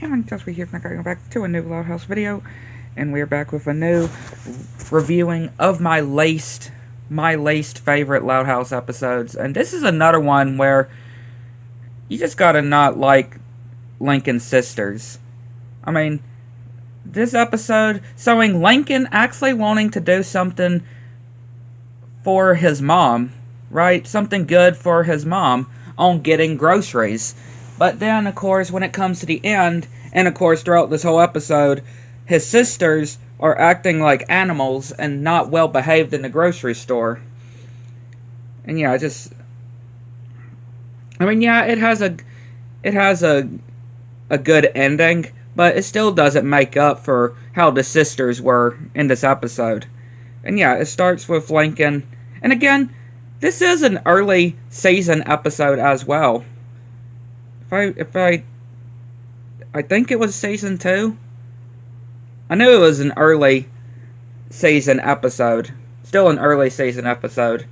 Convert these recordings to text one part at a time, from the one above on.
Hey, I'm just here going back to a new Loud House video, and we're back with a new reviewing of my least favorite Loud House episodes. And this is another one where you just gotta not like Lincoln's sisters. I mean, this episode showing Lincoln actually wanting to do something for his mom, right? Something good for his mom on getting groceries. But then, of course, when it comes to the end, and of course throughout this whole episode, his sisters are acting like animals and not well behaved in the grocery store. And yeah, it has a good ending, but it still doesn't make up for how the sisters were in this episode. And yeah, it starts with Lincoln, and again, this is an early season episode as well. I think it was season 2. I knew it was an early season episode. Still an early season episode.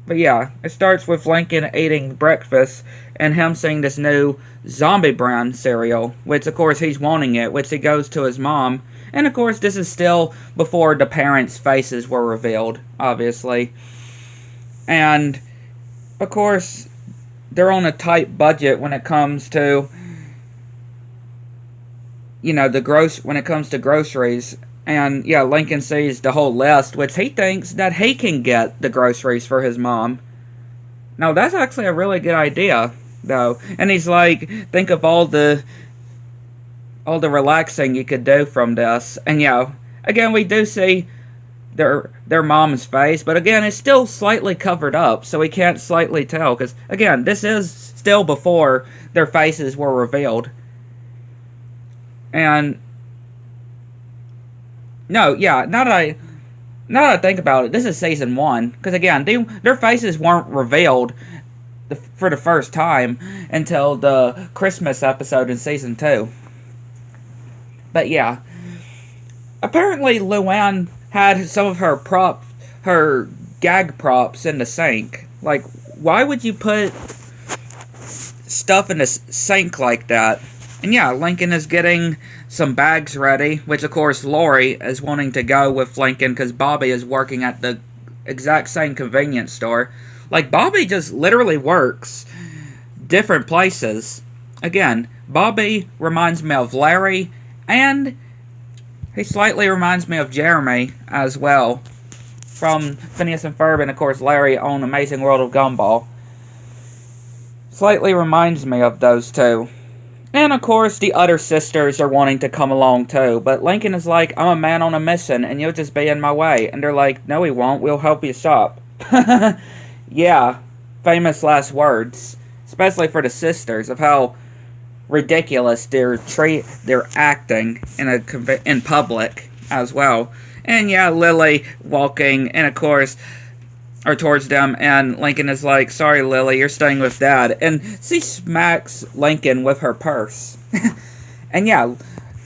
But yeah, it starts with Lincoln eating breakfast and him seeing this new zombie brand cereal, which of course he's wanting it, which he goes to his mom. And of course this is still before the parents' faces were revealed, obviously. And of course they're on a tight budget when it comes to, when it comes to groceries. And yeah, Lincoln sees the whole list, which he thinks that he can get the groceries for his mom. Now that's actually a really good idea, though. And he's like, think of all the relaxing you could do from this. And yeah, again, we do see their mom's face, but again, it's still slightly covered up, so we can't slightly tell, because again, this is still before their faces were revealed. And no, yeah, now that I think about it, this is season 1, because again, their faces weren't revealed for the first time until the Christmas episode in season 2. But yeah, apparently Luann had some of her gag props in the sink. Like, why would you put stuff in the sink like that? And yeah, Lincoln is getting some bags ready, which of course Lori is wanting to go with Lincoln because Bobby is working at the exact same convenience store. Like, Bobby just literally works different places. Again, Bobby reminds me of Larry, and he slightly reminds me of Jeremy as well, from Phineas and Ferb, and of course Larry on Amazing World of Gumball. Slightly reminds me of those two. And of course the other sisters are wanting to come along too, but Lincoln is like, I'm a man on a mission and you'll just be in my way. And they're like, no we won't, we'll help you shop. Yeah, famous last words. Especially for the sisters, of how ridiculous they're acting in public as well. And yeah, Lily walking, and of course, or towards them, and Lincoln is like, sorry Lily, you're staying with Dad. And she smacks Lincoln with her purse. And yeah,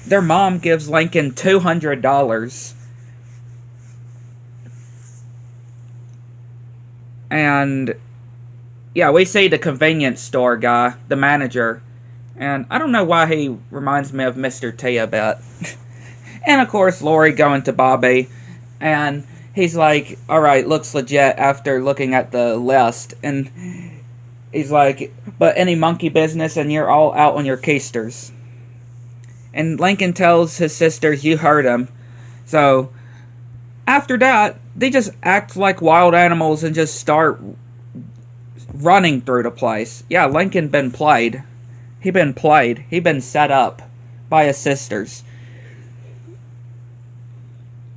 their mom gives Lincoln $200. And yeah, we see the convenience store guy, the manager, and I don't know why he reminds me of Mr. T a bit. And of course, Lori going to Bobby, and he's like, alright, looks legit after looking at the list. And he's like, but any monkey business and you're all out on your keisters. And Lincoln tells his sisters, you heard him. So, after that, they just act like wild animals and just start running through the place. Yeah, Lincoln been played. He been set up by his sisters.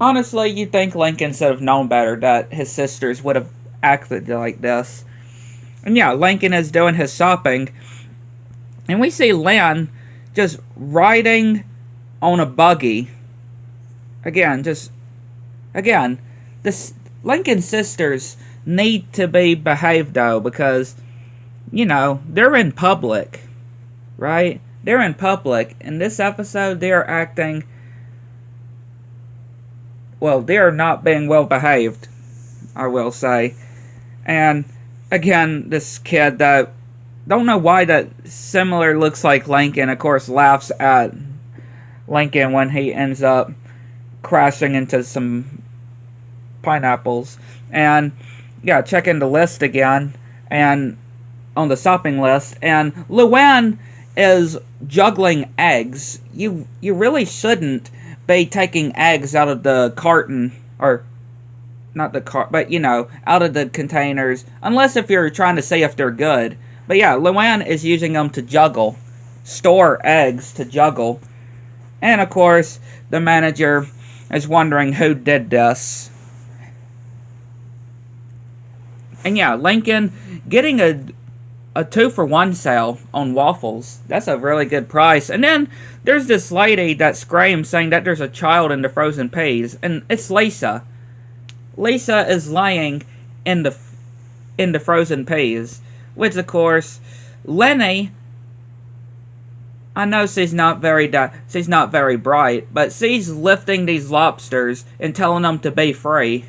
Honestly, you'd think Lincoln should have known better that his sisters would have acted like this. And yeah, Lincoln is doing his shopping, and we see Lynn just riding on a buggy. Again, this Lincoln's sisters need to be behaved though, because, they're in public. Right? They're in public. In this episode, they are acting, well, they are not being well behaved, I will say. And again, this kid that don't know why that similar looks like Lincoln. Of course, laughs at Lincoln when he ends up crashing into some pineapples. And yeah, checking the list again, and on the shopping list, and Luann is juggling eggs. You really shouldn't be taking eggs out of the carton, or not the cart, but out of the containers, unless if you're trying to see if they're good. But yeah, Luann is using them to juggle, store eggs to juggle. And of course, the manager is wondering who did this. And yeah, Lincoln getting a 2-for-1 sale on waffles. That's a really good price. And then there's this lady that screams saying that there's a child in the frozen peas, and it's Lisa. Lisa is laying in the frozen peas, which of course Lenny, I know she's not very bright, but she's lifting these lobsters and telling them to be free.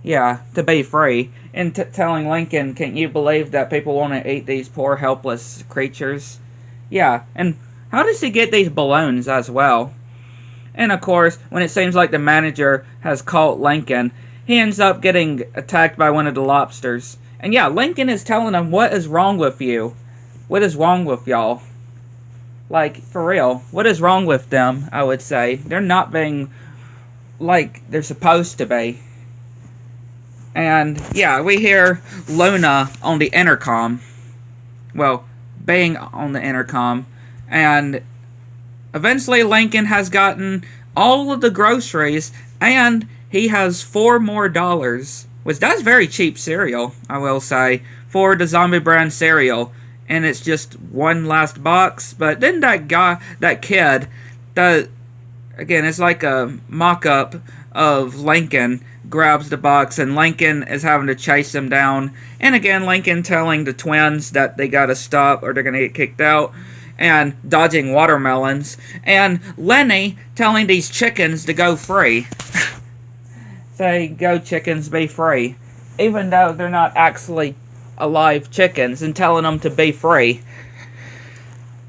Yeah, to be free. And telling Lincoln, can you believe that people want to eat these poor helpless creatures? Yeah, and how does he get these balloons as well? And of course, when it seems like the manager has caught Lincoln, he ends up getting attacked by one of the lobsters. And yeah, Lincoln is telling him, what is wrong with you? What is wrong with y'all? Like, for real, what is wrong with them, I would say? They're not being like they're supposed to be. And yeah, we hear Luna on the intercom. Well, being on the intercom. And eventually Lincoln has gotten all of the groceries, and he has $4 more, which that's very cheap cereal, I will say, for the Zombie brand cereal. And it's just one last box. But then that kid, again, it's like a mock-up of Lincoln, grabs the box, and Lincoln is having to chase him down. And again, Lincoln telling the twins that they gotta stop or they're gonna get kicked out, and dodging watermelons. And Lenny telling these chickens to go free. Say, go chickens, be free. Even though they're not actually alive chickens, and telling them to be free.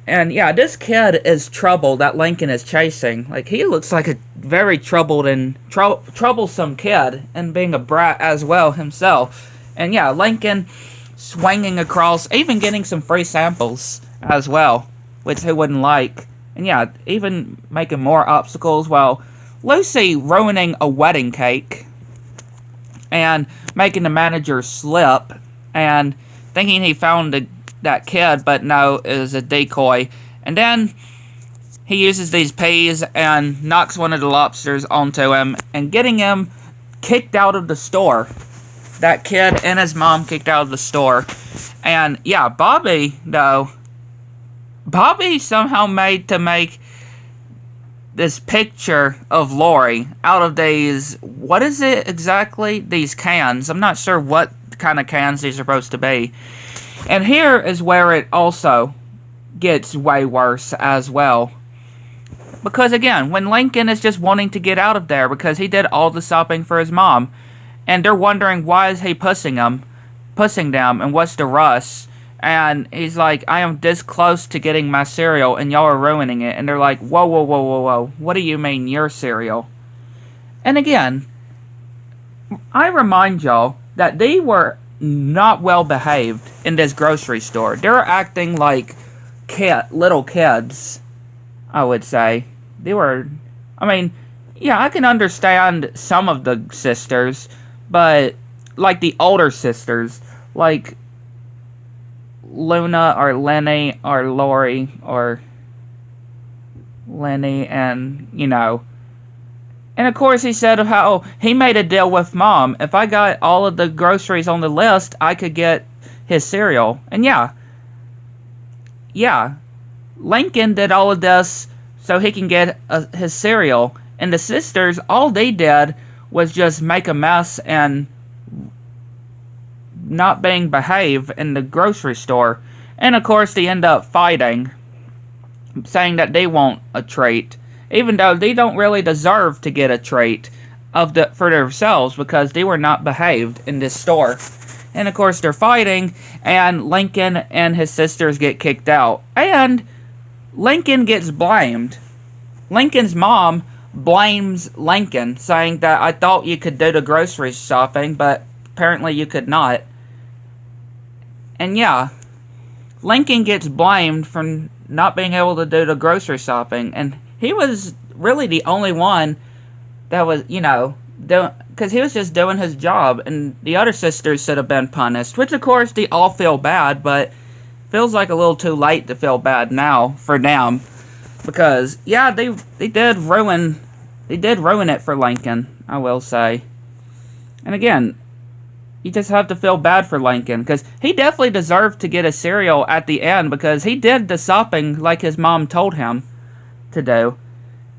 And yeah, this kid is trouble that Lincoln is chasing. Like, he looks like a very troubled and troublesome kid, and being a brat as well himself. And yeah, Lincoln swinging across, even getting some free samples as well, which who wouldn't like. And yeah, even making more obstacles, while Lucy ruining a wedding cake and making the manager slip and thinking he found that kid, but no, it was a decoy. And then he uses these peas and knocks one of the lobsters onto him, and getting him kicked out of the store. That kid and his mom kicked out of the store. And yeah, Bobby somehow made to make this picture of Lori out of these, what is it exactly? These cans. I'm not sure what kind of cans these are supposed to be. And here is where it also gets way worse as well. Because again, when Lincoln is just wanting to get out of there because he did all the shopping for his mom, and they're wondering why is he pushing them, and what's the rush? And he's like, I am this close to getting my cereal, and y'all are ruining it. And they're like, whoa, whoa, whoa, whoa, whoa. What do you mean your cereal? And again, I remind y'all that they were not well behaved in this grocery store. They were acting like little kids, I would say. They were, I mean, yeah, I can understand some of the sisters, but like the older sisters, like Luna or Lenny or Lori or Lenny, and and of course he said how he made a deal with Mom. If I got all of the groceries on the list, I could get his cereal. And yeah, Lincoln did all of this so he can get his cereal. And the sisters, all they did was just make a mess and not being behave in the grocery store. And of course they end up fighting, saying that they want a treat, even though they don't really deserve to get a treat for themselves, because they were not behaved in this store. And of course they're fighting, and Lincoln and his sisters get kicked out. And Lincoln gets blamed. Lincoln's mom blames Lincoln, saying that I thought you could do the grocery shopping, but apparently you could not. And yeah, Lincoln gets blamed for not being able to do the grocery shopping, and he was really the only one that was, because he was just doing his job, and the other sisters should have been punished, which of course they all feel bad, but feels like a little too late to feel bad now for them, because yeah, they did ruin it for Lincoln, I will say. And again, you just have to feel bad for Lincoln, because he definitely deserved to get a cereal at the end, because he did the shopping like his mom told him to do.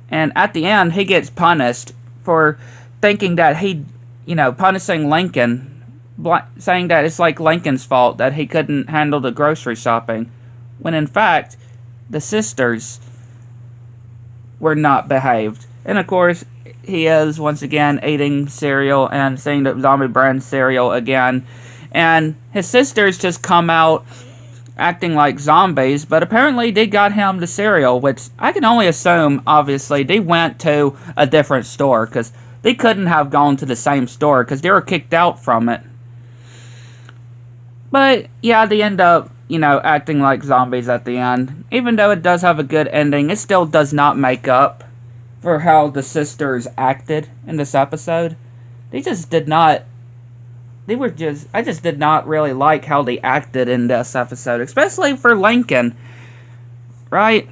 And at the end, he gets punished for thinking that punishing Lincoln, saying that it's like Lincoln's fault that he couldn't handle the grocery shopping, when in fact, the sisters were not behaved. And of course, he is once again eating cereal and saying that zombie brand cereal again. And his sisters just come out acting like zombies, but apparently they got him the cereal, which I can only assume, obviously, they went to a different store, because they couldn't have gone to the same store, because they were kicked out from it. But yeah, they end up, acting like zombies at the end. Even though it does have a good ending, it still does not make up for how the sisters acted in this episode. I just did not really like how they acted in this episode, especially for Lincoln. Right?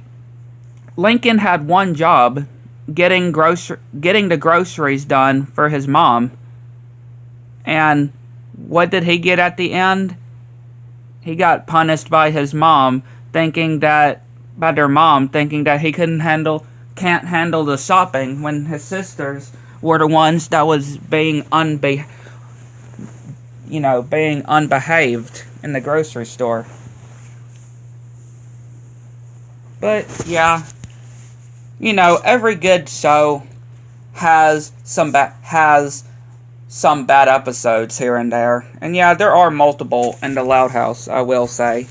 Lincoln had one job, getting the groceries done for his mom. And what did he get at the end? He got punished by his mom, thinking that he can't handle the shopping, when his sisters were the ones that was being unbehaved in the grocery store. But yeah, every good show has some bad episodes here and there. And yeah, there are multiple in the Loud House, I will say.